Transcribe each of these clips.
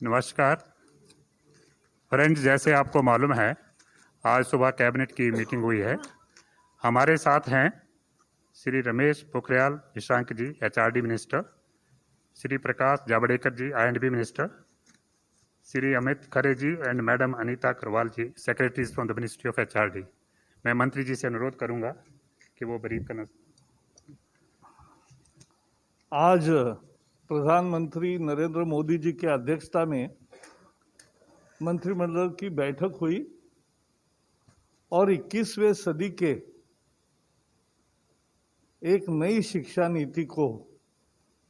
नमस्कार फ्रेंड्स, जैसे आपको मालूम है आज सुबह कैबिनेट की मीटिंग हुई है। हमारे साथ हैं श्री रमेश पोखरियाल निशंक जी, एचआरडी मिनिस्टर, श्री प्रकाश जावड़ेकर जी, आई&बी minister, Shri Amit Khare ji and madam Anita Karwal ji, secretaries from the ministry of HRD. मैं मंत्री जी से अनुरोध करूंगा कि वो ब्रीफ करना। आज प्रधानमंत्री नरेंद्र मोदी जी की अध्यक्षता में मंत्रिमंडल की बैठक हुई और 21वें सदी के एक नई शिक्षा नीति को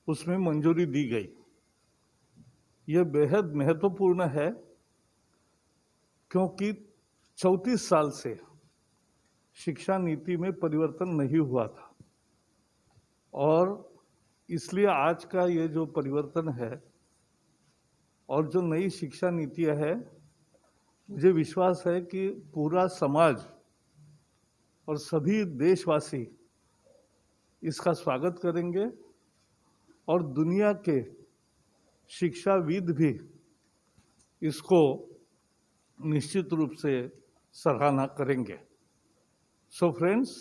उसमें मंजूरी दी गई। यह बेहद महत्वपूर्ण है क्योंकि 34 साल से शिक्षा नीति में परिवर्तन नहीं हुआ था और इसलिए आज का ये जो परिवर्तन है और जो नई शिक्षा नीतियाँ है, मुझे विश्वास है कि पूरा समाज और सभी देशवासी इसका स्वागत करेंगे और दुनिया के शिक्षाविद भी इसको निश्चित रूप से सराहना करेंगे। So friends,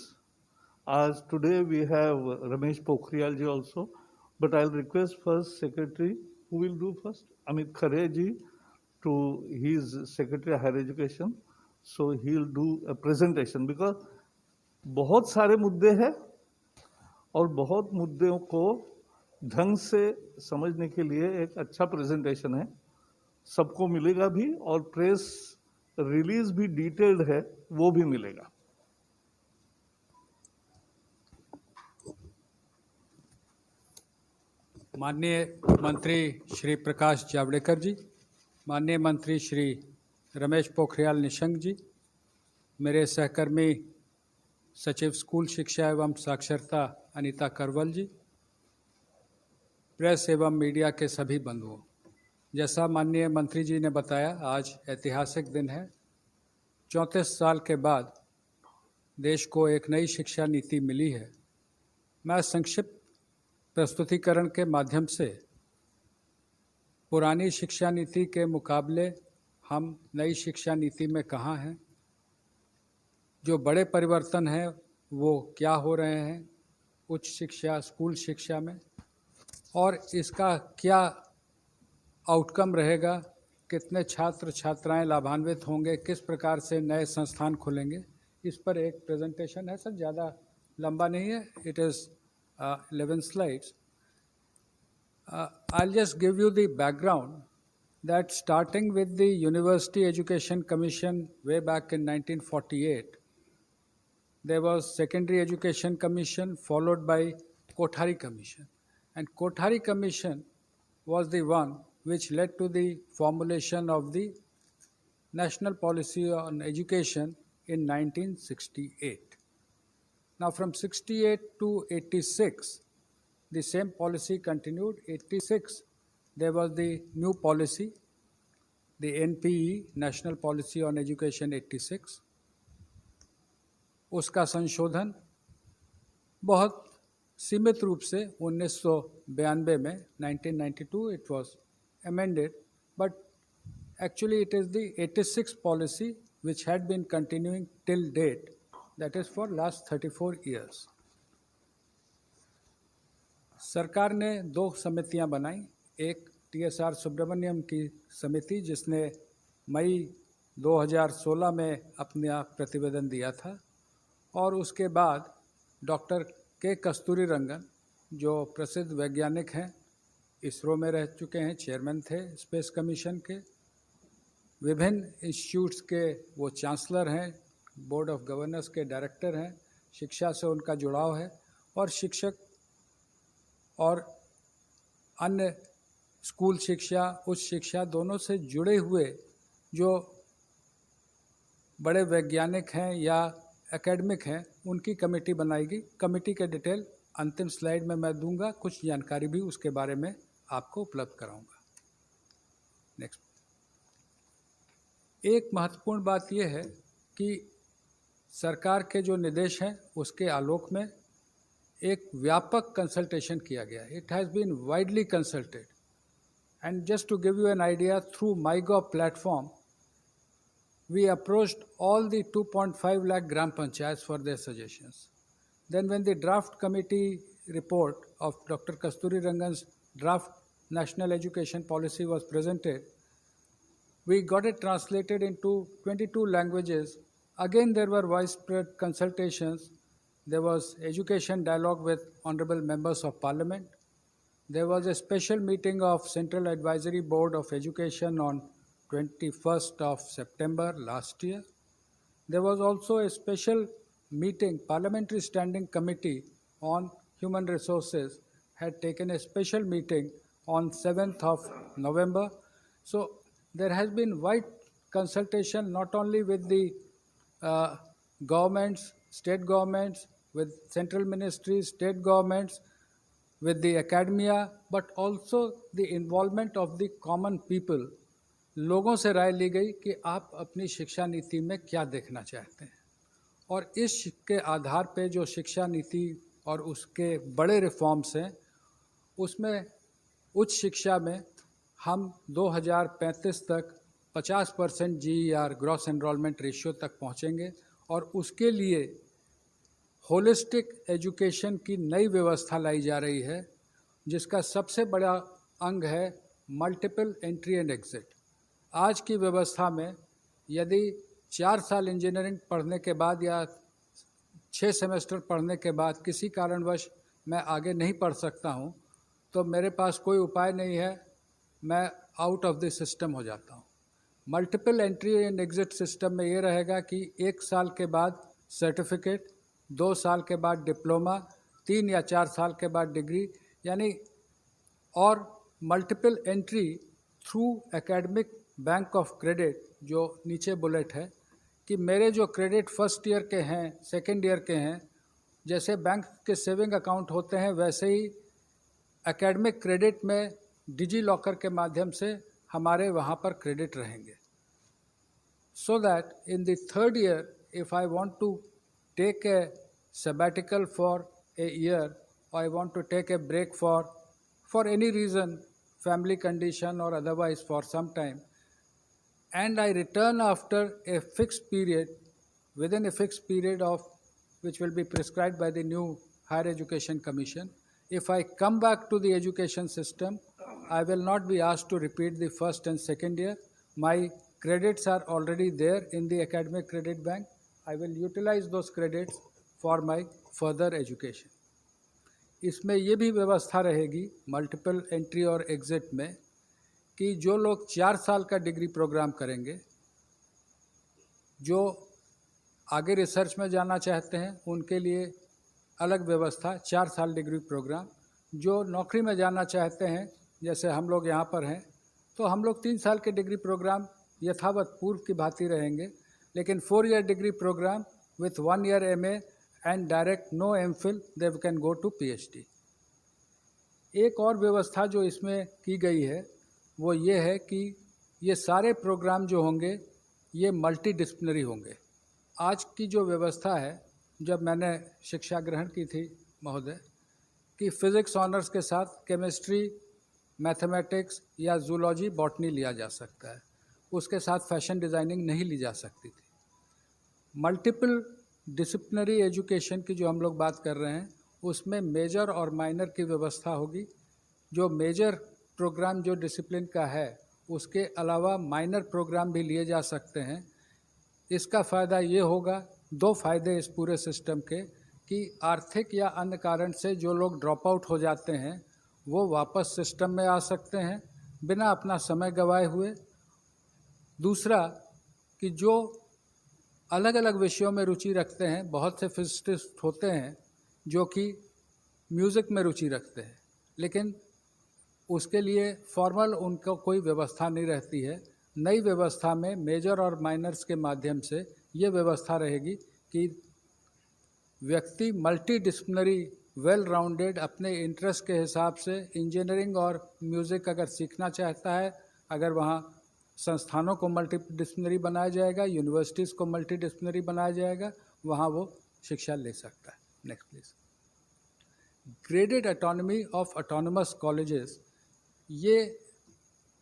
as today we have Ramesh Pokhriyal ji also, but I'll request first Secretary, who will do first? Amit Khare ji, to his Secretary of Higher Education. So he'll do a presentation because बहुत सारे मुद्दे हैं और बहुत मुद्दों को ढंग से समझने के लिए एक अच्छा प्रेजेंटेशन है, सबको मिलेगा भी और प्रेस रिलीज भी डिटेल्ड है, वो भी मिलेगा। माननीय मंत्री श्री प्रकाश जावड़ेकर जी, माननीय मंत्री श्री रमेश पोखरियाल निशंक जी, मेरे सहकर्मी सचिव स्कूल शिक्षा एवं साक्षरता अनीता करवल जी, प्रेस एवं मीडिया के सभी बंधुओं, जैसा माननीय मंत्री जी ने बताया, आज ऐतिहासिक दिन है। 34 साल के बाद देश को एक नई शिक्षा नीति मिली है। मैं संक्षिप्त प्रस्तुतिकरण के माध्यम से पुरानी शिक्षा नीति के मुकाबले हम नई शिक्षा नीति में कहाँ हैं, जो बड़े परिवर्तन हैं वो क्या हो रहे हैं उच्च शिक्षा, स्कूल शिक्षा में, और इसका क्या आउटकम रहेगा, कितने छात्र छात्राएं लाभान्वित होंगे, किस प्रकार से नए संस्थान खुलेंगे, इस पर एक प्रेजेंटेशन है। सर ज़्यादा लंबा नहीं है, it is 11 slides. I'll just give you the background that starting with the University Education Commission way back in 1948, there was Secondary Education Commission followed by Kothari Commission. And Kothari Commission was the one which led to the formulation of the National Policy on Education in 1968. Now from 68 to 86, the same policy continued. 86, there was the new policy, the NPE, National Policy on Education 86. उसका संशोधन बहुत सीमित रूप से 1992 में 1992 it was amended, but actually it is the 86 policy which had been continuing till date, that is for last 34 years. सरकार ने 2 समितियां बनाई, एक TSR सुब्रमण्यम की समिति जिसने मई 2016 में अपना प्रतिवेदन दिया था, और उसके बाद डॉक्टर के कस्तूरीरंगन जो प्रसिद्ध वैज्ञानिक हैं, इसरो में रह चुके हैं, चेयरमैन थे स्पेस कमीशन के, विभिन्न इंस्टीट्यूट्स के वो चांसलर हैं, बोर्ड ऑफ गवर्नर्स के डायरेक्टर हैं, शिक्षा से उनका जुड़ाव है, और शिक्षक और अन्य स्कूल शिक्षा, उच्च शिक्षा दोनों से जुड़े हुए जो बड़े वैज्ञानिक हैं या एकेडमिक हैं, उनकी कमेटी बनाएगी। कमेटी के डिटेल अंतिम स्लाइड में मैं दूंगा, कुछ जानकारी भी उसके बारे में आपको उपलब्ध कराऊंगा। नेक्स्ट। एक महत्वपूर्ण बात यह है कि सरकार के जो निर्देश हैं उसके आलोक में एक व्यापक कंसल्टेशन किया गया। It has been widely consulted And just to give you an idea, through MyGov platform, we approached all the 2.5 lakh Gram Panchayats for their suggestions. Then when the draft committee report of Dr. Kasturi Rangan's draft National Education Policy was presented, we got it translated into 22 languages. Again, there were widespread consultations. There was education dialogue with honorable members of parliament. There was a special meeting of Central Advisory Board of Education on 21st of September last year. There was also a special meeting, Parliamentary Standing Committee on Human Resources had taken a special meeting on 7th of November. So there has been wide consultation not only with the governments, state governments, with central ministries, state governments, with the academia, but also the involvement of the common people. लोगों से राय ली गई कि आप अपनी शिक्षा नीति में क्या देखना चाहते हैं, और इस के आधार पे जो शिक्षा नीति और उसके बड़े रिफॉर्म्स हैं, उसमें उच्च शिक्षा में हम 2035 तक 50% GER ग्रॉस एनरोलमेंट रेशियो तक पहुंचेंगे, और उसके लिए होलिस्टिक एजुकेशन की नई व्यवस्था लाई जा रही है, जिसका सबसे बड़ा अंग है मल्टीपल एंट्री एंड एग्जिट। आज की व्यवस्था में यदि 4 साल इंजीनियरिंग पढ़ने के बाद या 6 सेमेस्टर पढ़ने के बाद किसी कारणवश मैं आगे नहीं पढ़ सकता हूं, तो मेरे पास कोई उपाय नहीं है, मैं आउट ऑफ द सिस्टम हो जाता हूं। Multiple entry and exit system में ये रहेगा कि 1 साल के बाद सर्टिफिकेट, 2 साल के बाद डिप्लोमा, 3 या 4 साल के बाद डिग्री, यानी और multiple entry through academic bank of credit, जो नीचे बुलेट है कि मेरे जो क्रेडिट फर्स्ट ईयर के हैं, सेकेंड ईयर के हैं, जैसे बैंक के सेविंग अकाउंट होते हैं वैसे ही एकेडमिक क्रेडिट में डिजी लॉकर के माध्यम से हमारे वहाँ पर क्रेडिट रहेंगे, so that in the third year if I want to take a sabbatical for a year, or I want to take a break for any reason, family condition or otherwise for some time, and I return after a fixed period, within a fixed period of which will be prescribed by the new Higher Education Commission. If I come back to the education system, I will not be asked to repeat the first and second year. My credits are already there in the academic credit bank. I will utilize those credits for my further education. इसमें ये भी व्यवस्था रहेगी multiple entry और exit में कि जो लोग 4 साल का डिग्री प्रोग्राम करेंगे, जो आगे रिसर्च में जाना चाहते हैं उनके लिए अलग व्यवस्था 4 साल डिग्री प्रोग्राम, जो नौकरी में जाना चाहते हैं जैसे हम लोग यहाँ पर हैं तो हम लोग 3 साल के डिग्री प्रोग्राम यथावत पूर्व की भांति रहेंगे, लेकिन 4 year degree programme with 1 year MA and direct no MPhil, they can go to PhD. एक और व्यवस्था जो इसमें की गई है वो ये है कि ये सारे प्रोग्राम जो होंगे ये मल्टी डिसिप्लिनरी होंगे। आज की जो व्यवस्था है, जब मैंने शिक्षा ग्रहण की थी महोदय, कि फिज़िक्स ऑनर्स के साथ केमिस्ट्री, मैथमेटिक्स या जूलॉजी, बॉटनी लिया जा सकता है, उसके साथ फैशन डिज़ाइनिंग नहीं ली जा सकती थी। मल्टीपल डिसिप्लिनरी एजुकेशन की जो हम लोग बात कर रहे हैं उसमें मेजर और माइनर की व्यवस्था होगी। जो मेजर प्रोग्राम जो डिसिप्लिन का है उसके अलावा माइनर प्रोग्राम भी लिए जा सकते हैं। इसका फ़ायदा ये होगा, 2 फ़ायदे इस पूरे सिस्टम के, कि आर्थिक या अन्य कारण से जो लोग ड्रॉप आउट हो जाते हैं वो वापस सिस्टम में आ सकते हैं बिना अपना समय गंवाए हुए। दूसरा कि जो अलग अलग विषयों में रुचि रखते हैं, बहुत से फिजिसिस्ट होते हैं जो कि म्यूज़िक में रुचि रखते हैं, लेकिन उसके लिए फॉर्मल उनको कोई व्यवस्था नहीं रहती है। नई व्यवस्था में मेजर और माइनर्स के माध्यम से ये व्यवस्था रहेगी कि व्यक्ति मल्टी डिसिप्लिनरी वेल राउंडेड अपने इंटरेस्ट के हिसाब से इंजीनियरिंग और म्यूज़िक अगर सीखना चाहता है, अगर वहाँ संस्थानों को मल्टी डिसिप्लिनरी बनाया जाएगा, यूनिवर्सिटीज़ को मल्टी डिसिप्लिनरी बनाया जाएगा, वहाँ वो शिक्षा ले सकता है। Next please. Graded autonomy of autonomous colleges, ये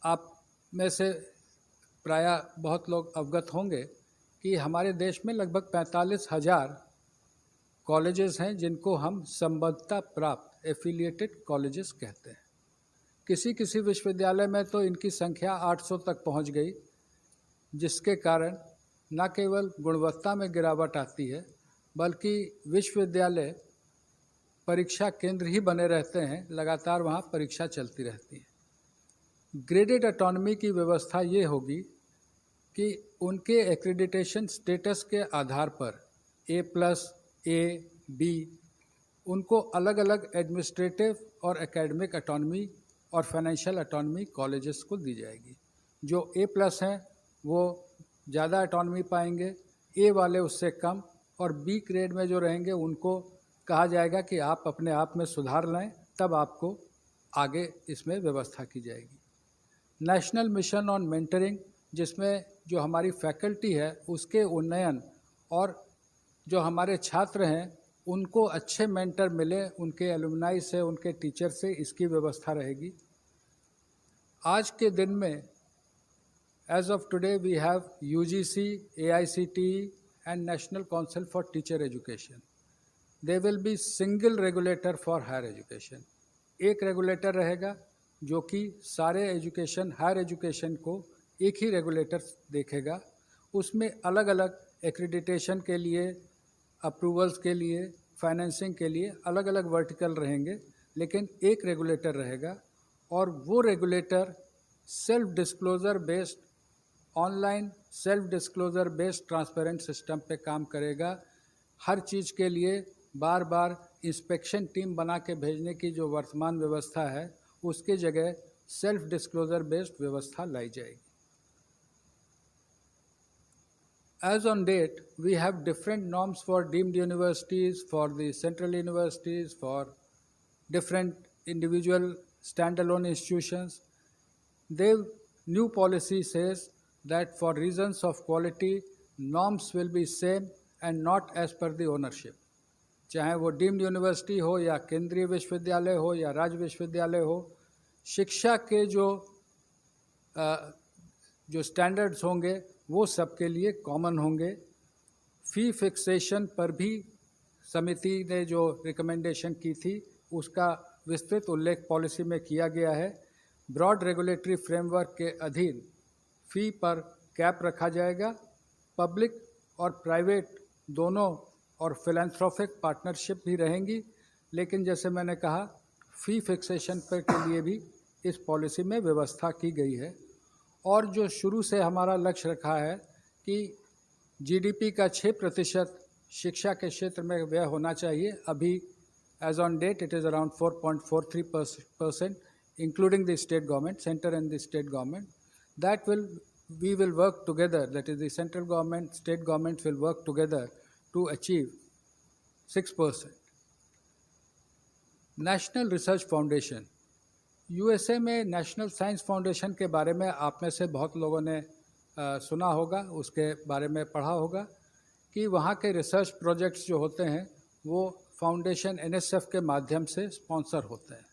आप में से प्रायः बहुत लोग अवगत होंगे कि हमारे देश में लगभग 45,000 कॉलेजेस हैं जिनको हम संबद्धता प्राप्त एफिलिएटेड कॉलेजेस कहते हैं। किसी किसी विश्वविद्यालय में तो इनकी संख्या 800 तक पहुंच गई, जिसके कारण न केवल गुणवत्ता में गिरावट आती है बल्कि विश्वविद्यालय परीक्षा केंद्र ही बने रहते हैं, लगातार वहाँ परीक्षा चलती रहती है। ग्रेडेड ऑटोनॉमी की व्यवस्था ये होगी कि उनके एक्रेडिटेशन स्टेटस के आधार पर A+, A, B उनको अलग अलग एडमिनिस्ट्रेटिव और एकेडमिक ऑटोनॉमी और फाइनेंशियल ऑटोनॉमी कॉलेजेस को दी जाएगी। जो A+ हैं वो ज़्यादा ऑटोनॉमी पाएंगे, A वाले उससे कम, और B ग्रेड में जो रहेंगे उनको कहा जाएगा कि आप अपने आप में सुधार लाएं, तब आपको आगे इसमें व्यवस्था की जाएगी। नेशनल मिशन ऑन मेंटरिंग, जिसमें जो हमारी फैकल्टी है उसके उन्नयन और जो हमारे छात्र हैं उनको अच्छे मेंटर मिले, उनके एलुमनाई से, उनके टीचर से, इसकी व्यवस्था रहेगी। आज के दिन में as of today we have UGC, AICTE and National Council for Teacher Education. There will be single regulator for higher education. एक रेगुलेटर रहेगा जो कि सारे एजुकेशन, हायर एजुकेशन को एक ही रेगुलेटर देखेगा। उसमें अलग अलग एक्रेडिटेशन के लिए, अप्रूवल्स के लिए, फाइनेंसिंग के लिए अलग अलग वर्टिकल रहेंगे, लेकिन एक रेगुलेटर रहेगा। और वो regulator self disclosure based, online self disclosure based transparent system पे काम करेगा। हर चीज़ के लिए बार बार इंस्पेक्शन टीम बना के भेजने की जो वर्तमान व्यवस्था है, उसकी जगह सेल्फ डिस्क्लोज़र बेस्ड व्यवस्था लाई जाएगी। As on date, we have different norms for deemed universities, for the central universities, for different individual standalone institutions. The new policy says that for reasons of quality, norms will be same and not as per the ownership. चाहे वो deemed university हो या केंद्रीय विश्वविद्यालय हो या राज्य विश्वविद्यालय हो, शिक्षा के जो स्टैंडर्ड्स होंगे वो सबके लिए कॉमन होंगे। फ़ी फिक्सेशन पर भी समिति ने जो रिकमेंडेशन की थी उसका विस्तृत उल्लेख पॉलिसी में किया गया है। ब्रॉड रेगुलेटरी फ्रेमवर्क के अधीन फ़ी पर कैप रखा जाएगा। पब्लिक और प्राइवेट दोनों और फिलैंथ्रोपिक पार्टनरशिप भी रहेंगी, लेकिन जैसे मैंने कहा फ़ी फिक्सेशन पर के लिए भी इस पॉलिसी में व्यवस्था की गई है। और जो शुरू से हमारा लक्ष्य रखा है कि GDP का 6% शिक्षा के क्षेत्र में व्यय होना चाहिए। अभी as on date it is around 4.43%, including the state government, centre and the state government. That we will work together, that is the central government, state government will work together to achieve 6%. National research foundation, USA में national science foundation के बारे में आप में से बहुत लोगों ने सुना होगा, उसके बारे में पढ़ा होगा कि वहाँ के रिसर्च प्रोजेक्ट्स जो होते हैं वो फाउंडेशन NSF के माध्यम से स्पॉन्सर होते हैं।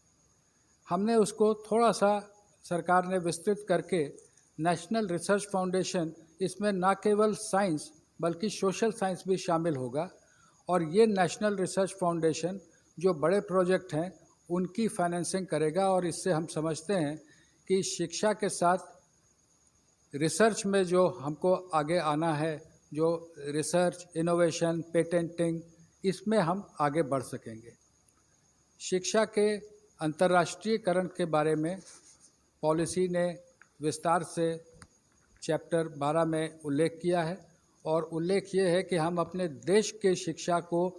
हमने उसको थोड़ा सा सरकार ने विस्तृत करके नेशनल रिसर्च फाउंडेशन, इसमें ना केवल साइंस बल्कि सोशल साइंस भी शामिल होगा। और ये नेशनल रिसर्च फाउंडेशन जो बड़े प्रोजेक्ट हैं उनकी फाइनेंसिंग करेगा। और इससे हम समझते हैं कि शिक्षा के साथ रिसर्च में जो हमको आगे आना है, जो रिसर्च, इनोवेशन, पेटेंटिंग, इसमें हम आगे बढ़ सकेंगे। शिक्षा के अंतर्राष्ट्रीयकरण के बारे में पॉलिसी ने विस्तार से चैप्टर 12 में उल्लेख किया है। और उल्लेख ये है कि हम अपने देश के शिक्षा को,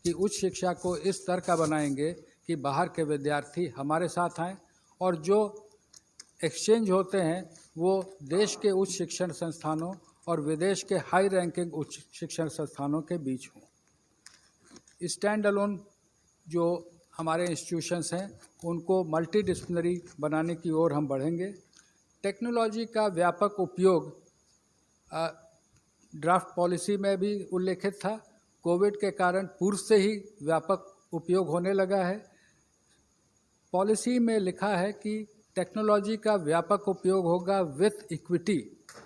की उच्च शिक्षा को इस स्तर का बनाएंगे कि बाहर के विद्यार्थी हमारे साथ आएँ और जो एक्सचेंज होते हैं वो देश के उच्च शिक्षण संस्थानों और विदेश के हाई रैंकिंग उच्च शिक्षण संस्थानों के बीच हों। स्टैंड अलोन जो हमारे इंस्टीट्यूशंस हैं उनको मल्टीडिसिप्लिनरी बनाने की ओर हम बढ़ेंगे। टेक्नोलॉजी का व्यापक उपयोग ड्राफ्ट पॉलिसी में भी उल्लेखित था। कोविड के कारण पूर्व से ही व्यापक उपयोग होने लगा है। पॉलिसी में लिखा है कि टेक्नोलॉजी का व्यापक उपयोग होगा विथ इक्विटी,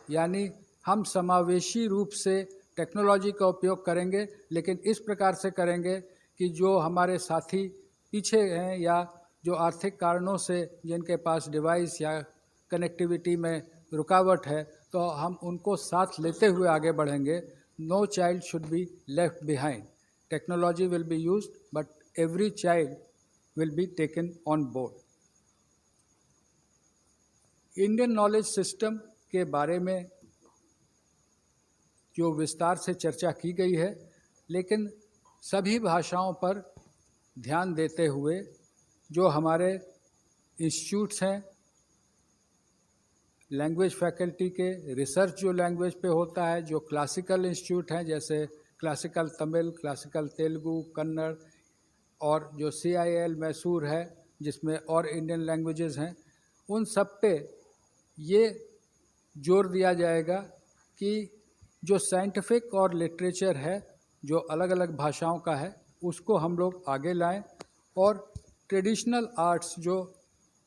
यानी हम समावेशी रूप से टेक्नोलॉजी का उपयोग करेंगे, लेकिन इस प्रकार से करेंगे कि जो हमारे साथी पीछे हैं या जो आर्थिक कारणों से जिनके पास डिवाइस या कनेक्टिविटी में रुकावट है, तो हम उनको साथ लेते हुए आगे बढ़ेंगे। No child should be left behind. Technology will be used but every child will be taken on board. Indian knowledge system के बारे में जो विस्तार से चर्चा की गई है, लेकिन सभी भाषाओं पर ध्यान देते हुए जो हमारे इंस्टीट्यूट्स हैं, लैंग्वेज फैकल्टी के रिसर्च जो लैंग्वेज पे होता है, जो क्लासिकल इंस्टीट्यूट हैं जैसे क्लासिकल तमिल, क्लासिकल तेलुगु, कन्नड़, और जो CIL मैसूर है जिसमें और इंडियन लैंग्वेजेस हैं, उन सब पे ये जोर दिया जाएगा कि जो साइंटिफिक और लिटरेचर है जो अलग अलग भाषाओं का है उसको हम लोग आगे लाएं, और ट्रेडिशनल आर्ट्स, जो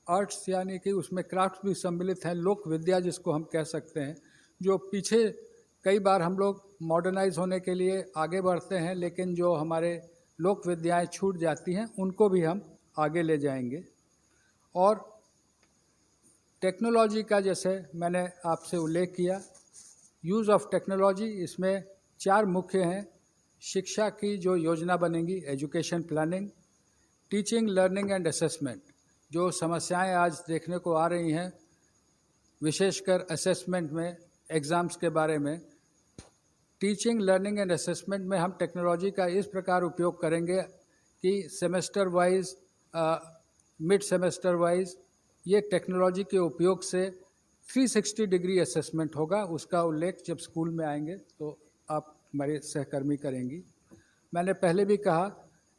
आर्ट्स यानी कि उसमें क्राफ्ट भी सम्मिलित हैं, लोक विद्या जिसको हम कह सकते हैं, जो पीछे कई बार हम लोग मॉडर्नाइज होने के लिए आगे बढ़ते हैं लेकिन जो हमारे लोक विद्याएँ छूट जाती हैं, उनको भी हम आगे ले जाएंगे। और टेक्नोलॉजी का जैसे मैंने आपसे उल्लेख किया, यूज़ ऑफ टेक्नोलॉजी, इसमें 4 मुख्य हैं। शिक्षा की जो योजना बनेगी, education planning, teaching, learning and assessment, जो समस्याएं आज देखने को आ रही हैं विशेषकर असेसमेंट में, एग्ज़ाम्स के बारे में, टीचिंग, लर्निंग एंड असेसमेंट में हम टेक्नोलॉजी का इस प्रकार उपयोग करेंगे कि semester wise, mid semester wise ये टेक्नोलॉजी के उपयोग से 360 डिग्री असेसमेंट होगा। उसका उल्लेख जब स्कूल में आएंगे तो आप हमारे सहकर्मी करेंगी। मैंने पहले भी कहा,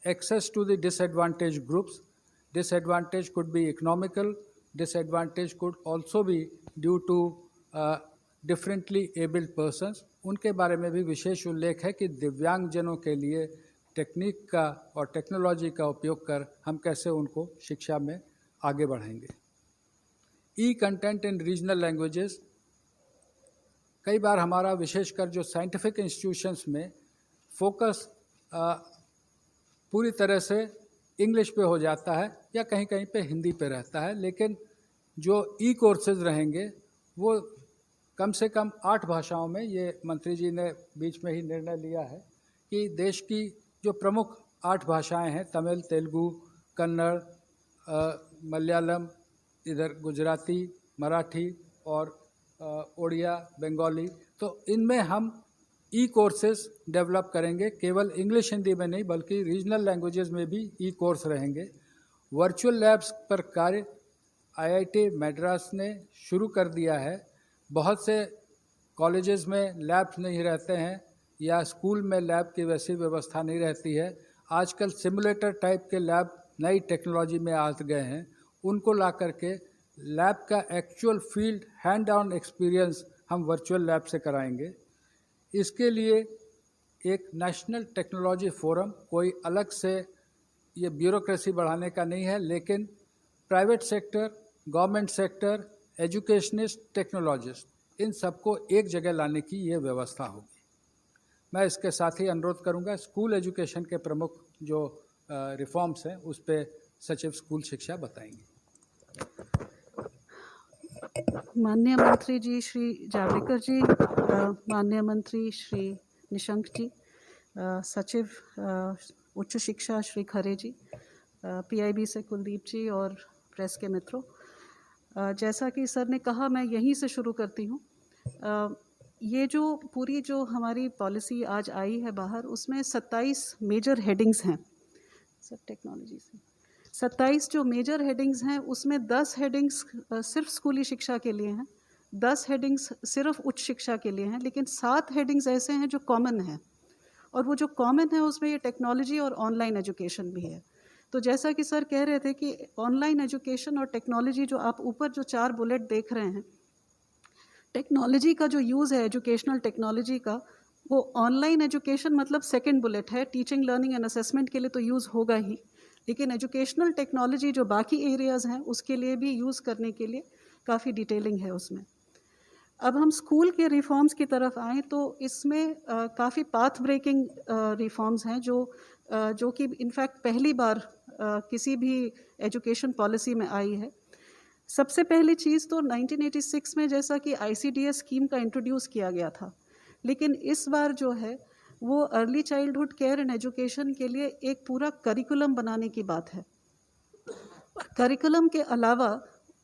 access to the disadvantage groups, disadvantage could be economical, disadvantage could also be due to differently abled persons, उनके बारे में भी विशेष उल्लेख है कि दिव्यांगजनों के लिए टेक्निक का और टेक्नोलॉजी का उपयोग कर हम कैसे उनको शिक्षा में आगे बढ़ाएंगे। ई कंटेंट इन रीजनल लैंग्वेजेस, कई बार हमारा विशेषकर जो साइंटिफिक इंस्टीट्यूशंस में फोकस पूरी तरह से इंग्लिश पे हो जाता है या कहीं कहीं पे हिंदी पे रहता है, लेकिन जो ई कोर्सेज रहेंगे वो कम से कम 8 भाषाओं में, ये मंत्री जी ने बीच में ही निर्णय लिया है कि देश की जो प्रमुख 8 भाषाएं हैं, तमिल, तेलुगु, कन्नड़, मलयालम, इधर गुजराती, मराठी और ओडिया, बंगाली, तो इनमें हम ई कोर्सेज डेवलप करेंगे, केवल इंग्लिश हिंदी में नहीं बल्कि रीजनल लैंग्वेजेस में भी ई कोर्स रहेंगे। वर्चुअल लैब्स पर कार्य IIT मद्रास ने शुरू कर दिया है। बहुत से कॉलेजेस में लैब्स नहीं रहते हैं या स्कूल में लैब की वैसी व्यवस्था नहीं रहती है। आजकल सिमुलेटर टाइप के लैब नई टेक्नोलॉजी में आ गए हैं, उनको ला करके लैब का actual field hand on experience हम वर्चुअल लैब से कराएंगे। इसके लिए एक नेशनल टेक्नोलॉजी फोरम, कोई अलग से ये ब्यूरोक्रेसी बढ़ाने का नहीं है, लेकिन private sector, government sector, educationist, technologist, इन सबको एक जगह लाने की ये व्यवस्था होगी। मैं इसके साथ ही अनुरोध करूंगा, स्कूल एजुकेशन के प्रमुख जो रिफॉर्म्स हैं उस पर सचिव स्कूल शिक्षा बताएंगे। माननीय मंत्री जी श्री जावड़ेकर जी, माननीय मंत्री श्री निशंक जी, सचिव उच्च शिक्षा श्री खरे जी, PIB से कुलदीप जी और प्रेस के मित्रों, जैसा कि सर ने कहा मैं यहीं से शुरू करती हूँ। ये जो पूरी जो हमारी पॉलिसी आज आई है बाहर, उसमें 27 मेजर हेडिंग्स हैं। सब टेक्नोलॉजी से 27 जो मेजर हेडिंग्स हैं उसमें 10 हेडिंग्स सिर्फ स्कूली शिक्षा के लिए हैं, 10 हेडिंग्स सिर्फ उच्च शिक्षा के लिए हैं, लेकिन 7 हेडिंग्स ऐसे हैं जो कॉमन हैं, और वो जो कॉमन है उसमें ये टेक्नोलॉजी और ऑनलाइन एजुकेशन भी है। तो जैसा कि सर कह रहे थे कि ऑनलाइन एजुकेशन और टेक्नोलॉजी, जो आप ऊपर जो 4 बुलेट देख रहे हैं, टेक्नोलॉजी का जो यूज़ है एजुकेशनल टेक्नोलॉजी का, वो ऑनलाइन एजुकेशन मतलब सेकंड बुलेट है। टीचिंग, लर्निंग एंड असेसमेंट के लिए तो यूज़ होगा ही, लेकिन एजुकेशनल टेक्नोलॉजी जो बाकी एरियाज़ हैं उसके लिए भी यूज़ करने के लिए काफ़ी डिटेलिंग है उसमें। अब हम स्कूल के रिफॉर्म्स की तरफ आएँ तो इसमें काफ़ी पाथ ब्रेकिंग रिफॉर्म्स हैं जो कि इनफैक्ट पहली बार किसी भी एजुकेशन पॉलिसी में आई है। सबसे पहली चीज़ तो 1986 में जैसा कि ICDS स्कीम का इंट्रोड्यूस किया गया था, लेकिन इस बार जो है वो early childhood care and education के लिए एक पूरा करिकुलम बनाने की बात है। करिकुलम के अलावा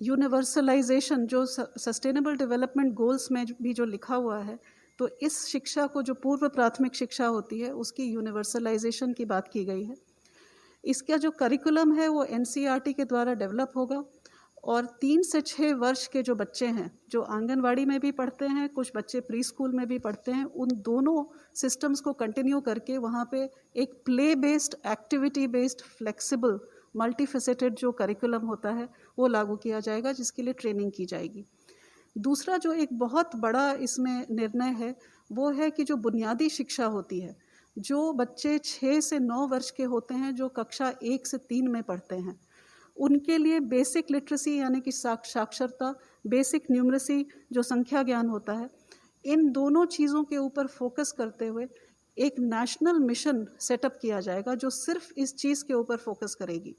यूनिवर्सलाइजेशन जो सस्टेनेबल डेवलपमेंट गोल्स में भी जो लिखा हुआ है, तो इस शिक्षा को जो पूर्व प्राथमिक शिक्षा होती है उसकी यूनिवर्सलाइजेशन की बात की गई है। इसका जो करिकुलम है वो NCERT के द्वारा डेवलप होगा और 3 से 6 वर्ष के जो बच्चे हैं, जो आंगनवाड़ी में भी पढ़ते हैं, कुछ बच्चे प्री स्कूल में भी पढ़ते हैं, उन दोनों सिस्टम्स को कंटिन्यू करके वहाँ पे एक play based, activity based, flexible, multifaceted जो करिकुलम होता है वो लागू किया जाएगा, जिसके लिए ट्रेनिंग की जाएगी। दूसरा जो एक बहुत बड़ा इसमें निर्णय है वो है कि जो बुनियादी शिक्षा होती है, जो बच्चे 6 से 9 वर्ष के होते हैं, जो कक्षा 1 से 3 में पढ़ते हैं, उनके लिए बेसिक लिटरेसी यानी कि साक्षरता, बेसिक न्यूमरेसी जो संख्या ज्ञान होता है, इन दोनों चीज़ों के ऊपर फोकस करते हुए एक नेशनल मिशन सेटअप किया जाएगा जो सिर्फ इस चीज़ के ऊपर फोकस करेगी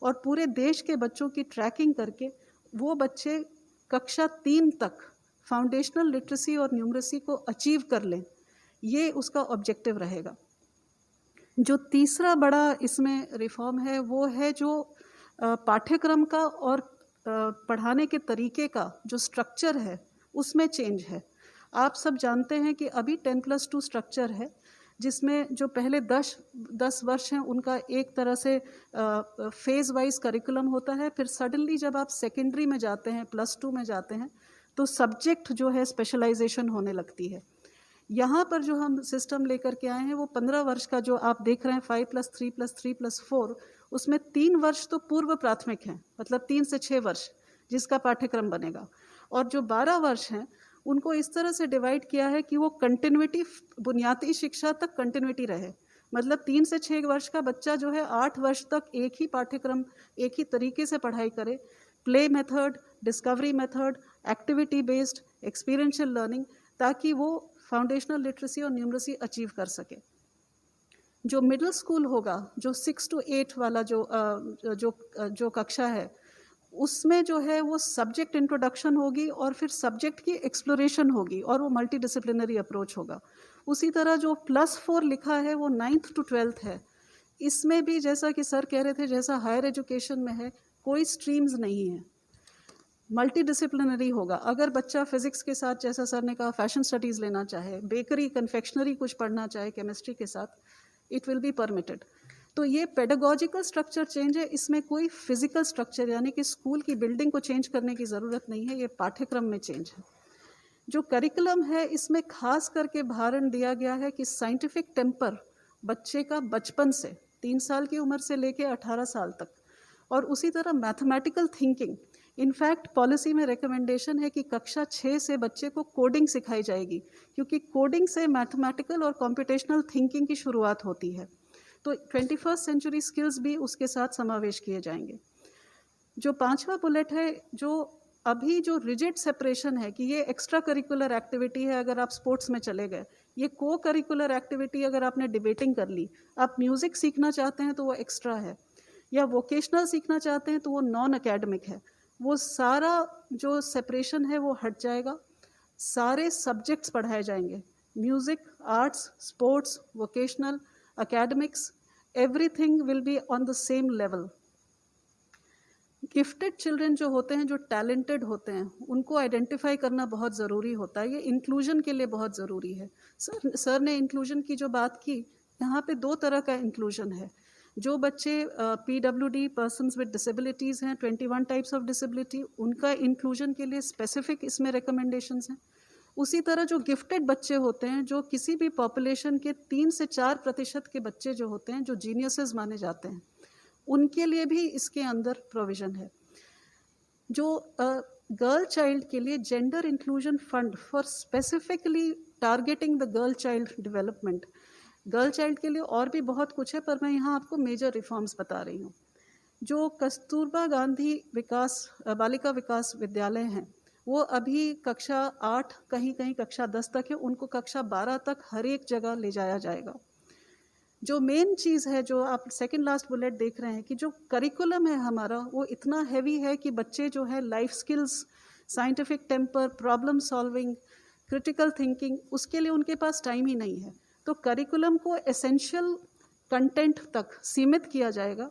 और पूरे देश के बच्चों की ट्रैकिंग करके वो बच्चे कक्षा 3 तक फाउंडेशनल लिटरेसी और न्यूमरेसी को अचीव कर लें, ये उसका ऑब्जेक्टिव रहेगा। जो तीसरा बड़ा इसमें रिफॉर्म है वो है जो पाठ्यक्रम का और पढ़ाने के तरीके का जो स्ट्रक्चर है उसमें चेंज है। आप सब जानते हैं कि अभी 10+2 स्ट्रक्चर है, जिसमें जो पहले 10 वर्ष हैं उनका एक तरह से फेज़ वाइज करिकुलम होता है, फिर सडनली जब आप सेकेंडरी में जाते हैं, +2 में जाते हैं, तो सब्जेक्ट जो है स्पेशलाइजेशन होने लगती है। यहाँ पर जो हम सिस्टम लेकर के आए हैं वो 15 वर्ष का जो आप देख रहे हैं 5+3+3+4, उसमें 3 वर्ष तो पूर्व प्राथमिक हैं, मतलब 3 से 6 वर्ष जिसका पाठ्यक्रम बनेगा, और जो 12 वर्ष हैं उनको इस तरह से डिवाइड किया है कि वो कंटिन्यूटी, बुनियादी शिक्षा तक कंटिन्यूटी रहे। मतलब 3 से 6 वर्ष का बच्चा जो है 8 वर्ष तक एक ही पाठ्यक्रम, एक ही तरीके से पढ़ाई करे, play method, discovery method, activity based, experiential learning, ताकि वो फाउंडेशनल लिटरेसी और न्यूमरेसी अचीव कर सके। जो मिडिल स्कूल होगा, जो 6 to 8 वाला जो कक्षा है, उसमें जो है वो सब्जेक्ट इंट्रोडक्शन होगी और फिर सब्जेक्ट की एक्सप्लोरेशन होगी और वो मल्टी डिसिप्लिनरी अप्रोच होगा। उसी तरह जो +4 लिखा है वो 9th to 12th है। इसमें भी जैसा कि सर कह रहे थे, जैसा हायर एजुकेशन में है, कोई स्ट्रीम्स नहीं है, मल्टी डिसिप्लिनरी होगा। अगर बच्चा फिजिक्स के साथ, जैसा सर ने कहा, फैशन स्टडीज़ लेना चाहे, बेकरी कन्फेक्शनरी कुछ पढ़ना चाहे केमिस्ट्री के साथ, इट विल बी परमिटेड। तो ये पेडागोजिकल स्ट्रक्चर चेंज है, इसमें कोई फिजिकल स्ट्रक्चर यानी कि स्कूल की बिल्डिंग को चेंज करने की ज़रूरत नहीं है, ये पाठ्यक्रम में चेंज है। जो करिकुलम है इसमें खास करके भारण दिया गया है कि साइंटिफिक टेम्पर बच्चे का बचपन से 3 साल की उम्र से लेकर 18 साल तक, और उसी तरह मैथमेटिकल थिंकिंग। इनफैक्ट पॉलिसी में रिकमेंडेशन है कि कक्षा 6 से बच्चे को कोडिंग सिखाई जाएगी, क्योंकि कोडिंग से मैथमेटिकल और कॉम्पिटिशनल थिंकिंग की शुरुआत होती है। तो 21st सेंचुरी स्किल्स भी उसके साथ समावेश किए जाएंगे। जो 5वां बुलेट है, जो अभी जो रिजिड सेपरेशन है कि ये एक्स्ट्रा करिकुलर एक्टिविटी है अगर आप स्पोर्ट्स में चले गए, ये को करिकुलर एक्टिविटी अगर आपने डिबेटिंग कर ली, आप म्यूज़िक सीखना चाहते हैं तो वो एक्स्ट्रा है, या वोकेशनल सीखना चाहते हैं तो वो नॉन अकेडमिक है। वो सारा जो सेपरेशन है वो हट जाएगा, सारे सब्जेक्ट्स पढ़ाए जाएंगे, music, arts, sports, vocational, academics, everything will be on the same level. Gifted children जो होते हैं, जो टैलेंटेड होते हैं, उनको आइडेंटिफाई करना बहुत ज़रूरी होता है। ये इंक्लूजन के लिए बहुत ज़रूरी है। सर ने इंक्लूजन की जो बात की, यहाँ पे 2 तरह का इंक्लूजन है। जो बच्चे PWD, पर्सन्स विद डिसेबिलिटीज़ हैं, 21 टाइप्स ऑफ डिसेबिलिटी, उनका इंक्लूजन के लिए स्पेसिफिक इसमें रिकमेंडेशंस हैं। उसी तरह जो गिफ्टेड बच्चे होते हैं, जो किसी भी पॉपुलेशन के 3 से 4% के बच्चे जो होते हैं, जो जीनियसेस माने जाते हैं, उनके लिए भी इसके अंदर प्रोविज़न है। जो गर्ल चाइल्ड के लिए gender inclusion fund for specifically targeting the girl child development, girl child के लिए और भी बहुत कुछ है, पर मैं यहाँ आपको मेजर रिफॉर्म्स बता रही हूँ। जो कस्तूरबा गांधी बालिका विकास विद्यालय हैं, वो अभी कक्षा 8, कहीं कहीं कक्षा 10 तक है, उनको कक्षा 12 तक हर एक जगह ले जाया जाएगा। जो मेन चीज़ है, जो आप सेकंड लास्ट बुलेट देख रहे हैं, कि जो करिकुलम है हमारा वो इतना हैवी है कि बच्चे जो है life skills, scientific temper, problem solving, critical thinking, उसके लिए उनके पास टाइम ही नहीं है। तो करिकुलम को एसेंशियल कंटेंट तक सीमित किया जाएगा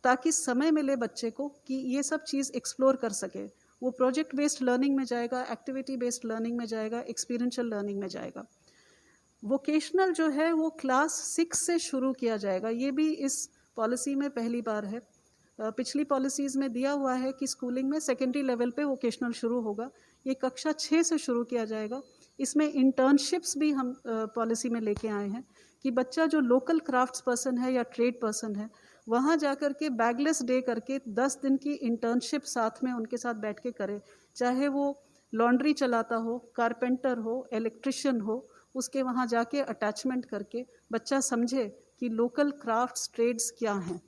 ताकि समय मिले बच्चे को कि ये सब चीज़ एक्सप्लोर कर सके। वो प्रोजेक्ट बेस्ड लर्निंग में जाएगा, एक्टिविटी बेस्ड लर्निंग में जाएगा, एक्सपीरियंशियल लर्निंग में जाएगा। वोकेशनल जो है वो क्लास 6 से शुरू किया जाएगा। ये भी इस पॉलिसी में पहली बार है। पिछली पॉलिसीज़ में दिया हुआ है कि स्कूलिंग में सेकेंडरी लेवल पे वोकेशनल शुरू होगा, ये कक्षा 6 से शुरू किया जाएगा। इसमें इंटर्नशिप्स भी हम पॉलिसी में लेके आए हैं कि बच्चा जो लोकल क्राफ्ट्स पर्सन है या ट्रेड पर्सन है, वहाँ जा कर के बैगलेस डे करके 10 दिन की इंटर्नशिप साथ में उनके साथ बैठ के करे, चाहे वो लॉन्ड्री चलाता हो, कारपेंटर हो, इलेक्ट्रिशियन हो, उसके वहाँ जाके अटैचमेंट करके बच्चा समझे कि लोकल क्राफ्ट्स ट्रेड्स क्या हैं।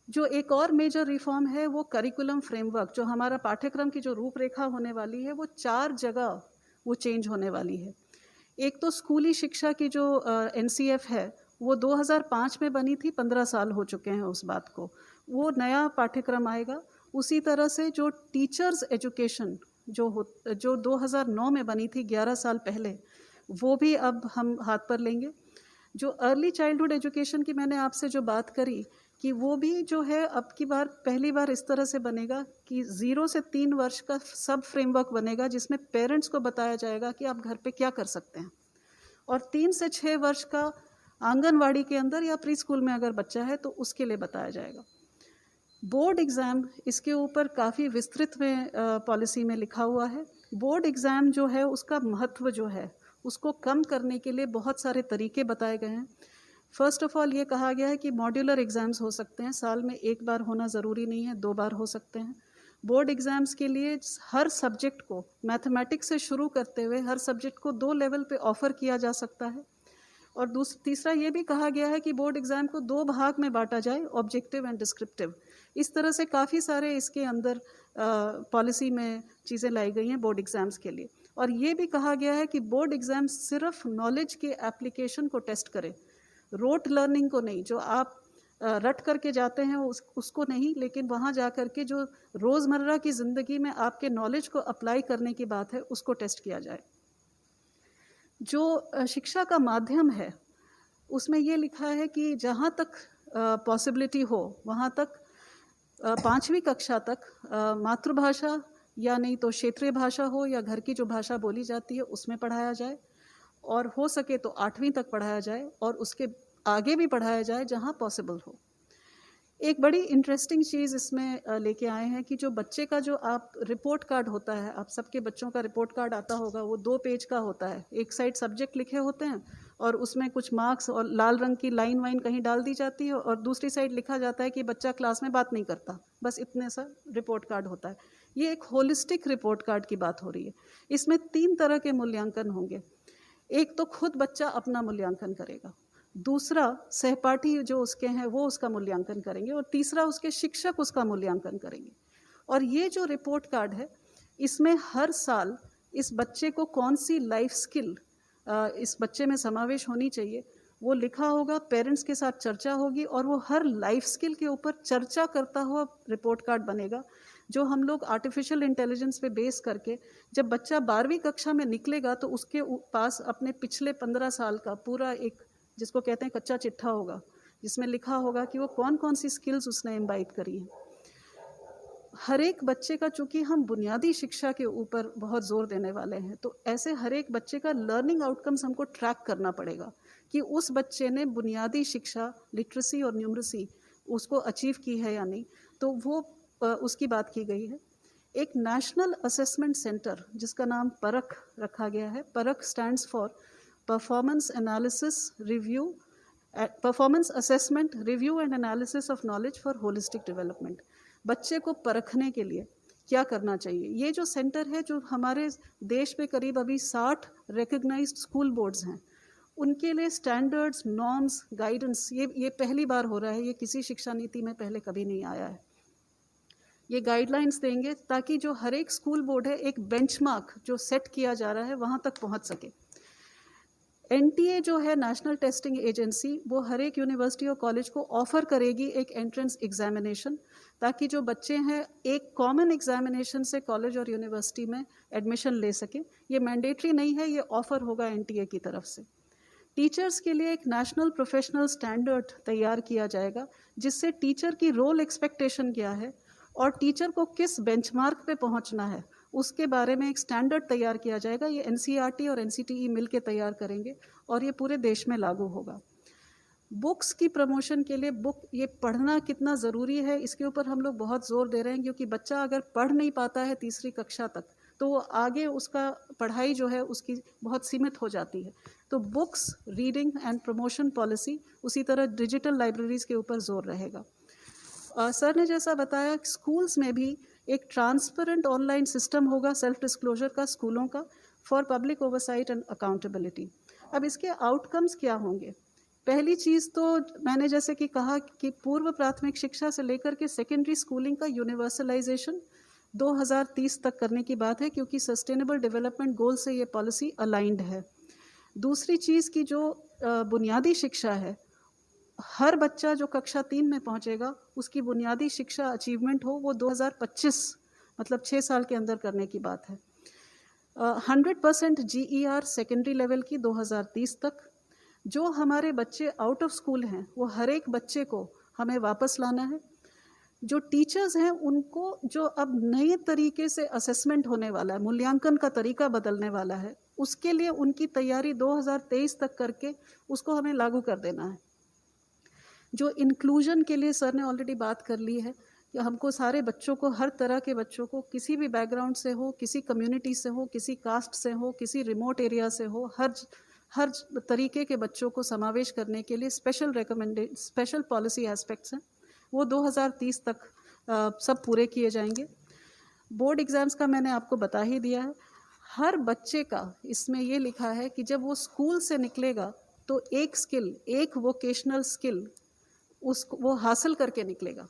जो एक और मेजर रिफॉर्म है वो करिकुलम फ्रेमवर्क, जो हमारा पाठ्यक्रम की जो रूपरेखा होने वाली है वो 4 जगह वो चेंज होने वाली है। एक तो स्कूली शिक्षा की जो NCF है वो 2005 में बनी थी, 15 साल हो चुके हैं उस बात को, वो नया पाठ्यक्रम आएगा। उसी तरह से जो टीचर्स एजुकेशन जो 2009 में बनी थी, 11 साल पहले, वो भी अब हम हाथ पर लेंगे। जो अर्ली चाइल्डहुड एजुकेशन की मैंने आपसे जो बात करी कि वो भी जो है अब की बार पहली बार इस तरह से बनेगा कि 0 से 3 वर्ष का सब फ्रेमवर्क बनेगा, जिसमें पेरेंट्स को बताया जाएगा कि आप घर पे क्या कर सकते हैं, और 3 से 6 वर्ष का आंगनवाड़ी के अंदर या प्री स्कूल में अगर बच्चा है तो उसके लिए बताया जाएगा। बोर्ड एग्ज़ाम, इसके ऊपर काफ़ी विस्तृत में पॉलिसी में लिखा हुआ है। बोर्ड एग्ज़ाम जो है उसका महत्व जो है उसको कम करने के लिए बहुत सारे तरीके बताए गए हैं। फर्स्ट ऑफ ऑल ये कहा गया है कि मॉड्यूलर एग्ज़ाम्स हो सकते हैं, साल में 1 बार होना ज़रूरी नहीं है, 2 बार हो सकते हैं। बोर्ड एग्ज़ाम्स के लिए हर सब्जेक्ट को, मैथमेटिक्स से शुरू करते हुए हर सब्जेक्ट को 2 लेवल पे ऑफ़र किया जा सकता है। और तीसरा ये भी कहा गया है कि बोर्ड एग्ज़ाम को 2 भाग में बांटा जाए, ऑब्जेक्टिव एंड डिस्क्रिप्टिव। इस तरह से काफ़ी सारे इसके अंदर पॉलिसी में चीज़ें लाई गई हैं बोर्ड एग्ज़ाम्स के लिए। और ये भी कहा गया है कि बोर्ड एग्ज़ाम सिर्फ नॉलेज के एप्लीकेशन को टेस्ट करे, रोट लर्निंग को नहीं, जो आप रट करके जाते हैं उसको नहीं, लेकिन वहाँ जा कर के जो रोज़मर्रा की ज़िंदगी में आपके नॉलेज को अप्लाई करने की बात है उसको टेस्ट किया जाए। जो शिक्षा का माध्यम है उसमें ये लिखा है कि जहाँ तक पॉसिबिलिटी हो वहाँ तक 5वीं कक्षा तक मातृभाषा या नहीं तो क्षेत्रीय भाषा हो या घर की जो भाषा बोली जाती है उसमें पढ़ाया जाए, और हो सके तो 8वीं तक पढ़ाया जाए और उसके आगे भी पढ़ाया जाए जहाँ पॉसिबल हो। एक बड़ी इंटरेस्टिंग चीज़ इसमें लेके आए हैं कि जो बच्चे का जो आप रिपोर्ट कार्ड होता है, आप सबके बच्चों का रिपोर्ट कार्ड आता होगा, वो 2 पेज का होता है। एक साइड सब्जेक्ट लिखे होते हैं और उसमें कुछ मार्क्स और लाल रंग की लाइन वाइन कहीं डाल दी जाती है, और दूसरी साइड लिखा जाता है कि बच्चा क्लास में बात नहीं करता, बस इतने सा रिपोर्ट कार्ड होता है। ये एक होलिस्टिक रिपोर्ट कार्ड की बात हो रही है। इसमें 3 तरह के मूल्यांकन होंगे। एक तो खुद बच्चा अपना मूल्यांकन करेगा, दूसरा सहपाठी जो उसके हैं वो उसका मूल्यांकन करेंगे, और तीसरा उसके शिक्षक उसका मूल्यांकन करेंगे। और ये जो रिपोर्ट कार्ड है इसमें हर साल इस बच्चे को कौन सी लाइफ स्किल इस बच्चे में समावेश होनी चाहिए वो लिखा होगा, पेरेंट्स के साथ चर्चा होगी, और वो हर लाइफ स्किल के ऊपर चर्चा करता हुआ रिपोर्ट कार्ड बनेगा, जो हम लोग आर्टिफिशियल इंटेलिजेंस पे बेस करके जब बच्चा 12वीं कक्षा में निकलेगा तो उसके पास अपने पिछले 15 साल का पूरा एक, जिसको कहते हैं कच्चा चिट्ठा होगा, जिसमें लिखा होगा कि वो कौन कौन सी स्किल्स उसने इम्बाइब करी हैं। हर एक बच्चे का, चूँकि हम बुनियादी शिक्षा के ऊपर बहुत जोर देने वाले हैं, तो ऐसे हर एक बच्चे का लर्निंग आउटकम्स हमको ट्रैक करना पड़ेगा कि उस बच्चे ने बुनियादी शिक्षा, लिटरेसी और न्यूमरेसी उसको अचीव की है या नहीं। तो वो उसकी बात की गई है। एक नेशनल असेसमेंट सेंटर जिसका नाम परख रखा गया है। परख stands for performance assessment review and analysis of knowledge for holistic development. बच्चे को परखने के लिए क्या करना चाहिए, ये जो सेंटर है, जो हमारे देश में करीब अभी 60 रिकग्नाइज्ड स्कूल बोर्ड्स हैं, उनके लिए स्टैंडर्ड्स, नॉर्म्स, गाइडेंस, ये पहली बार हो रहा है, ये किसी शिक्षा नीति में पहले कभी नहीं आया है। ये गाइडलाइंस देंगे ताकि जो हर एक स्कूल बोर्ड है, एक बेंचमार्क जो सेट किया जा रहा है वहाँ तक पहुँच सके। एनटीए जो है नेशनल टेस्टिंग एजेंसी, वो हर एक यूनिवर्सिटी और कॉलेज को ऑफर करेगी एक एंट्रेंस एग्जामिनेशन, ताकि जो बच्चे हैं एक कॉमन एग्जामिनेशन से कॉलेज और यूनिवर्सिटी में एडमिशन ले सकें। ये मैंडेटरी नहीं है, ये ऑफर होगा एनटीए की तरफ से। टीचर्स के लिए एक नेशनल प्रोफेशनल स्टैंडर्ड तैयार किया जाएगा, जिससे टीचर की रोल एक्सपेक्टेशन क्या है और टीचर को किस बेंचमार्क पे पहुंचना है, उसके बारे में एक स्टैंडर्ड तैयार किया जाएगा। ये एनसीईआरटी और एनसीटीई मिलकर तैयार करेंगे और ये पूरे देश में लागू होगा। बुक्स की प्रमोशन के लिए ये पढ़ना कितना ज़रूरी है, इसके ऊपर हम लोग बहुत ज़ोर दे रहे हैं, क्योंकि बच्चा अगर पढ़ नहीं पाता है तीसरी कक्षा तक तो वो आगे उसका पढ़ाई जो है उसकी बहुत सीमित हो जाती है। तो books, reading and promotion policy, उसी तरह डिजिटल लाइब्रेरीज़ के ऊपर ज़ोर रहेगा। सर ने जैसा बताया, स्कूल्स में भी एक ट्रांसपेरेंट ऑनलाइन सिस्टम होगा सेल्फ डिस्क्लोजर का स्कूलों का, for public oversight and accountability. अब इसके आउटकम्स क्या होंगे? पहली चीज़ तो मैंने जैसे कि कहा कि पूर्व प्राथमिक शिक्षा से लेकर के सेकेंडरी स्कूलिंग का यूनिवर्सलाइजेशन 2030 तक करने की बात है, क्योंकि सस्टेनेबल डेवलपमेंट गोल से ये पॉलिसी अलाइंड है। दूसरी चीज़ की जो बुनियादी शिक्षा है, हर बच्चा जो कक्षा 3 में पहुंचेगा उसकी बुनियादी शिक्षा अचीवमेंट हो, वो 2025 मतलब 6 साल के अंदर करने की बात है। 100% GER सेकेंडरी लेवल की 2030 तक। जो हमारे बच्चे आउट ऑफ स्कूल हैं वो हर एक बच्चे को हमें वापस लाना है। जो टीचर्स हैं उनको जो अब नए तरीके से असेसमेंट होने वाला है, मूल्यांकन का तरीका बदलने वाला है, उसके लिए उनकी तैयारी 2023 तक करके उसको हमें लागू कर देना है। जो इंक्लूजन के लिए सर ने ऑलरेडी बात कर ली है कि हमको सारे बच्चों को, हर तरह के बच्चों को, किसी भी बैकग्राउंड से हो, किसी कम्युनिटी से हो, किसी कास्ट से हो, किसी रिमोट एरिया से हो, हर तरीके के बच्चों को समावेश करने के लिए स्पेशल पॉलिसी एस्पेक्ट्स हैं, वो 2030 तक सब पूरे किए जाएंगे। बोर्ड एग्ज़ाम्स का मैंने आपको बता ही दिया है। हर बच्चे का इसमें ये लिखा है कि जब वो स्कूल से निकलेगा तो एक स्किल, एक वोकेशनल स्किल उसको वो हासिल करके निकलेगा।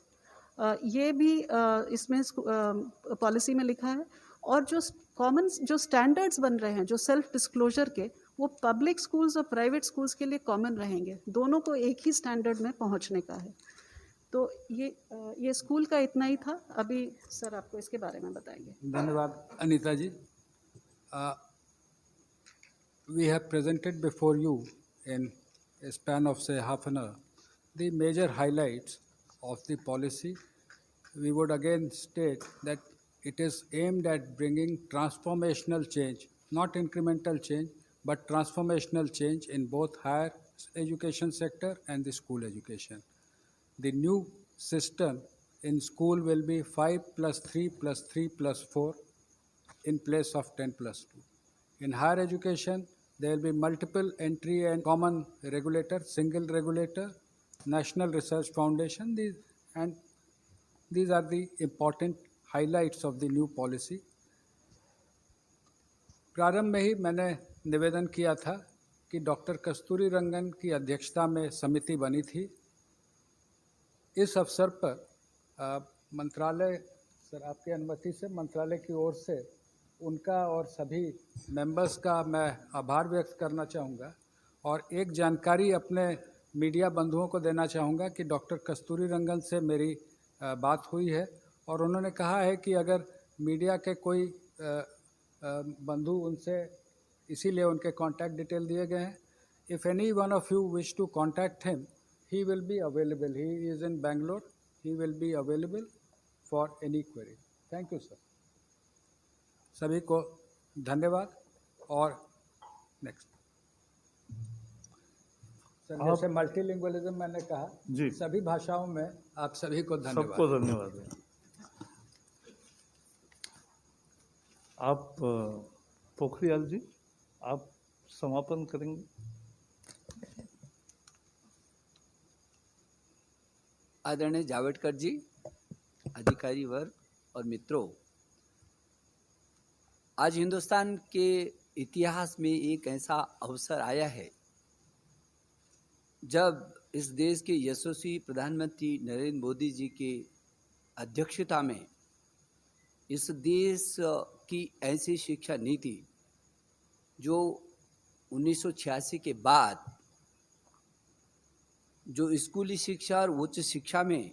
ये भी इसमें पॉलिसी में लिखा है। और जो कॉमन जो स्टैंडर्ड्स बन रहे हैं जो सेल्फ डिस्क्लोजर के, वो पब्लिक स्कूल्स और प्राइवेट स्कूल्स के लिए कॉमन रहेंगे, दोनों को एक ही स्टैंडर्ड में पहुंचने का है। तो ये स्कूल का इतना ही था। अभी सर आपको इसके बारे में बताएंगे। धन्यवाद अनीता जी। We have presented before you in a span of say half an hour the major highlights of the policy. We would again state that it is aimed at bringing transformational change, not incremental change, but transformational change in both higher education sector and the school education. The new system in school will be 5+3+3+4 in place of 10+2. In higher education, there will be multiple entry and common regulator, single regulator, National Research Foundation, these are the important highlights of the new policy. प्रारंभ में ही मैंने निवेदन किया था कि doctor कस्तूरी रंगन की अध्यक्षता में समिति बनी थी। इस अवसर पर मंत्रालय, सर आपकी अनुमति से मंत्रालय की ओर से उनका और सभी मेंबर्स का मैं आभार व्यक्त करना चाहूँगा और एक जानकारी अपने मीडिया बंधुओं को देना चाहूँगा कि डॉक्टर कस्तूरी रंगन से मेरी बात हुई है और उन्होंने कहा है कि अगर मीडिया के कोई बंधु उनसे, इसीलिए उनके कॉन्टैक्ट डिटेल दिए गए हैं। If any one of you wish to contact him, he will be available. He is in Bangalore. He will be available for any query. Thank you, sir. सभी को धन्यवाद। और नेक्स्ट सर, जैसे multilingualism मैंने कहा जी, सभी भाषाओं में आप सभी को धन्यवाद। सबको धन्यवाद। आप पोखरियाल जी, आप समापन करेंगे। आदरणीय जावड़ेकर जी, अधिकारी वर्ग और मित्रों, आज हिंदुस्तान के इतिहास में एक ऐसा अवसर आया है जब इस देश के यशस्वी प्रधानमंत्री नरेंद्र मोदी जी के अध्यक्षता में इस देश की ऐसी शिक्षा नीति जो 1986 के बाद जो स्कूली शिक्षा और उच्च शिक्षा में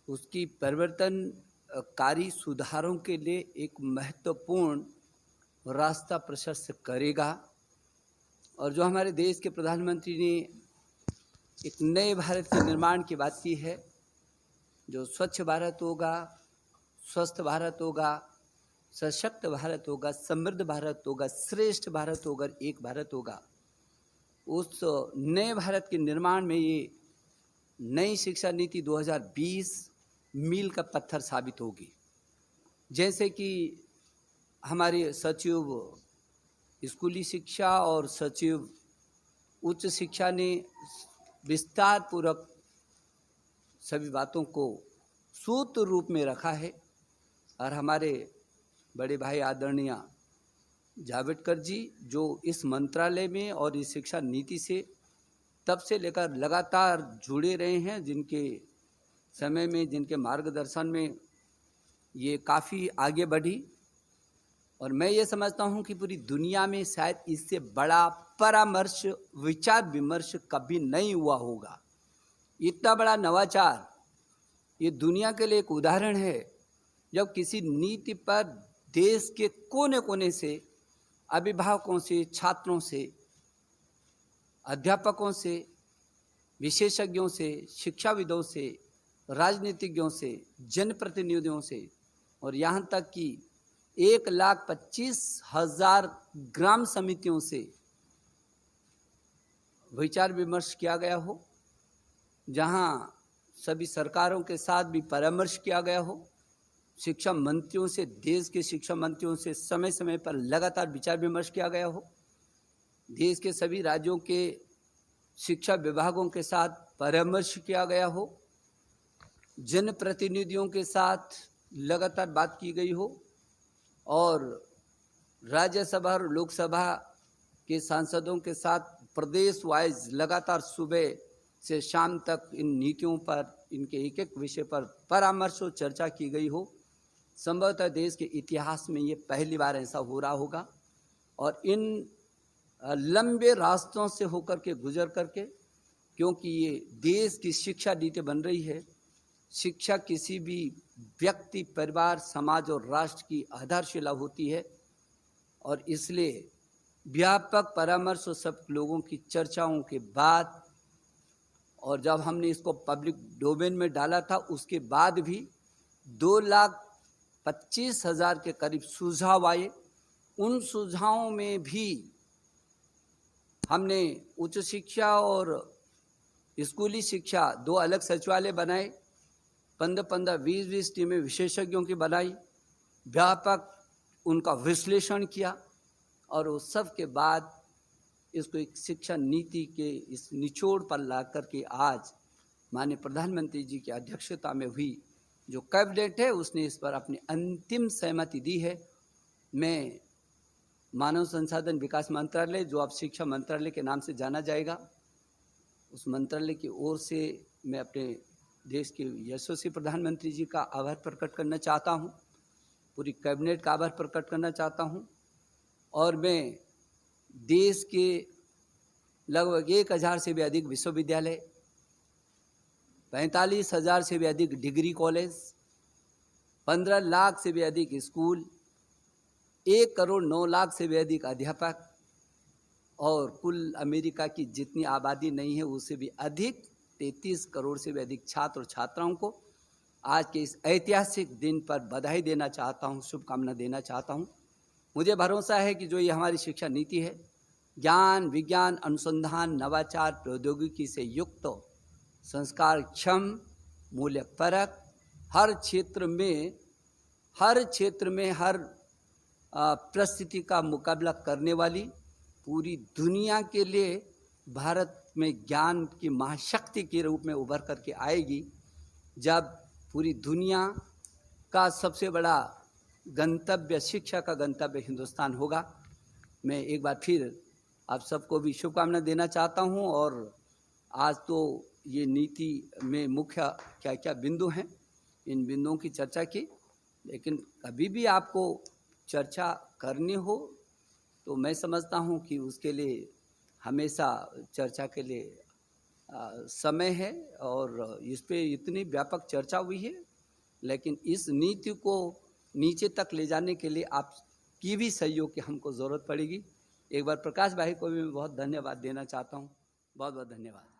उसकी परिवर्तनकारी सुधारों के लिए एक महत्वपूर्ण रास्ता प्रशस्त करेगा। और जो हमारे देश के प्रधानमंत्री ने एक नए भारत के निर्माण की बात की है, जो स्वच्छ भारत होगा, स्वस्थ भारत होगा, सशक्त भारत होगा, समृद्ध भारत होगा, श्रेष्ठ भारत होगा, एक भारत होगा। उस नए भारत के निर्माण में ये नई शिक्षा नीति 2020 मील का पत्थर साबित होगी। जैसे कि हमारे सचिव स्कूली शिक्षा और सचिव उच्च शिक्षा ने विस्तार पूर्वक सभी बातों को सूत्र रूप में रखा है, और हमारे बड़े भाई आदरणीय जावड़ेकर जी जो इस मंत्रालय में और इस शिक्षा नीति से तब से लेकर लगातार जुड़े रहे हैं, जिनके समय में, जिनके मार्गदर्शन में ये काफ़ी आगे बढ़ी। और मैं ये समझता हूँ कि पूरी दुनिया में शायद इससे बड़ा परामर्श, विचार विमर्श कभी नहीं हुआ होगा। इतना बड़ा नवाचार ये दुनिया के लिए एक उदाहरण है, जब किसी नीति पर देश के कोने कोने से, अभिभावकों से, छात्रों से, अध्यापकों से, विशेषज्ञों से, शिक्षाविदों से, राजनीतिज्ञों से, जनप्रतिनिधियों से, और यहाँ तक कि 1,25,000 ग्राम समितियों से विचार विमर्श किया गया हो, जहाँ सभी सरकारों के साथ भी परामर्श किया गया हो, शिक्षा मंत्रियों से, देश के शिक्षा मंत्रियों से समय समय पर लगातार विचार विमर्श किया गया हो, देश के सभी राज्यों के शिक्षा विभागों के साथ परामर्श किया गया हो, जनप्रतिनिधियों के साथ लगातार बात की गई हो, और राज्यसभा और लोकसभा के सांसदों के साथ प्रदेश वाइज लगातार सुबह से शाम तक इन नीतियों पर, इनके एक एक विषय पर परामर्श और चर्चा की गई हो। संभवतः देश के इतिहास में ये पहली बार ऐसा हो रहा होगा। और इन लंबे रास्तों से होकर के, गुजर करके, क्योंकि ये देश की शिक्षा नीति बन रही है। शिक्षा किसी भी व्यक्ति, परिवार, समाज और राष्ट्र की आधारशिला होती है, और इसलिए व्यापक परामर्श और सब लोगों की चर्चाओं के बाद, और जब हमने इसको पब्लिक डोमेन में डाला था उसके बाद भी 2,25,000 के करीब सुझाव आए। उन सुझावों में भी हमने उच्च शिक्षा और स्कूली शिक्षा 2 अलग सचिवालय बनाए, 15-15, 20-20 टीमें विशेषज्ञों की बनाई, व्यापक उनका विश्लेषण किया, और उस सब के बाद इसको एक शिक्षा नीति के इस निचोड़ पर ला करके आज माननीय प्रधानमंत्री जी की अध्यक्षता में हुई जो कैबिनेट है उसने इस पर अपनी अंतिम सहमति दी है। मैं मानव संसाधन विकास मंत्रालय, जो अब शिक्षा मंत्रालय के नाम से जाना जाएगा, उस मंत्रालय की ओर से मैं अपने देश के यशस्वी प्रधानमंत्री जी का आभार प्रकट करना चाहता हूँ, पूरी कैबिनेट का आभार प्रकट करना चाहता हूँ। और मैं देश के लगभग 1,000 से भी अधिक विश्वविद्यालय, 45,000 से भी अधिक डिग्री कॉलेज, 15 लाख से भी अधिक स्कूल, 1,09,00,000 से भी अधिक अध्यापक, और कुल अमेरिका की जितनी आबादी नहीं है उससे भी अधिक 33 करोड़ से भी अधिक छात्र और छात्राओं को आज के इस ऐतिहासिक दिन पर बधाई देना चाहता हूँ, शुभकामना देना चाहता हूँ। मुझे भरोसा है कि जो ये हमारी शिक्षा नीति है, ज्ञान, विज्ञान, अनुसंधान, नवाचार, प्रौद्योगिकी से युक्त, संस्कार क्षम, मूल्य परक, हर क्षेत्र में हर परिस्थिति का मुकाबला करने वाली, पूरी दुनिया के लिए भारत में ज्ञान की महाशक्ति के रूप में उभर करके आएगी। जब पूरी दुनिया का सबसे बड़ा गंतव्य, शिक्षा का गंतव्य हिंदुस्तान होगा। मैं एक बार फिर आप सबको भी शुभकामना देना चाहता हूं, और आज तो ये नीति में मुख्य क्या क्या बिंदु हैं, इन बिंदुओं की चर्चा की। लेकिन कभी भी आपको चर्चा करनी हो तो मैं समझता हूँ कि उसके लिए हमेशा चर्चा के लिए समय है, और इस पे इतनी व्यापक चर्चा हुई है। लेकिन इस नीति को नीचे तक ले जाने के लिए आपकी भी सहयोग की हमको ज़रूरत पड़ेगी। एक बार प्रकाश भाई को भी मैं बहुत धन्यवाद देना चाहता हूँ। बहुत बहुत धन्यवाद।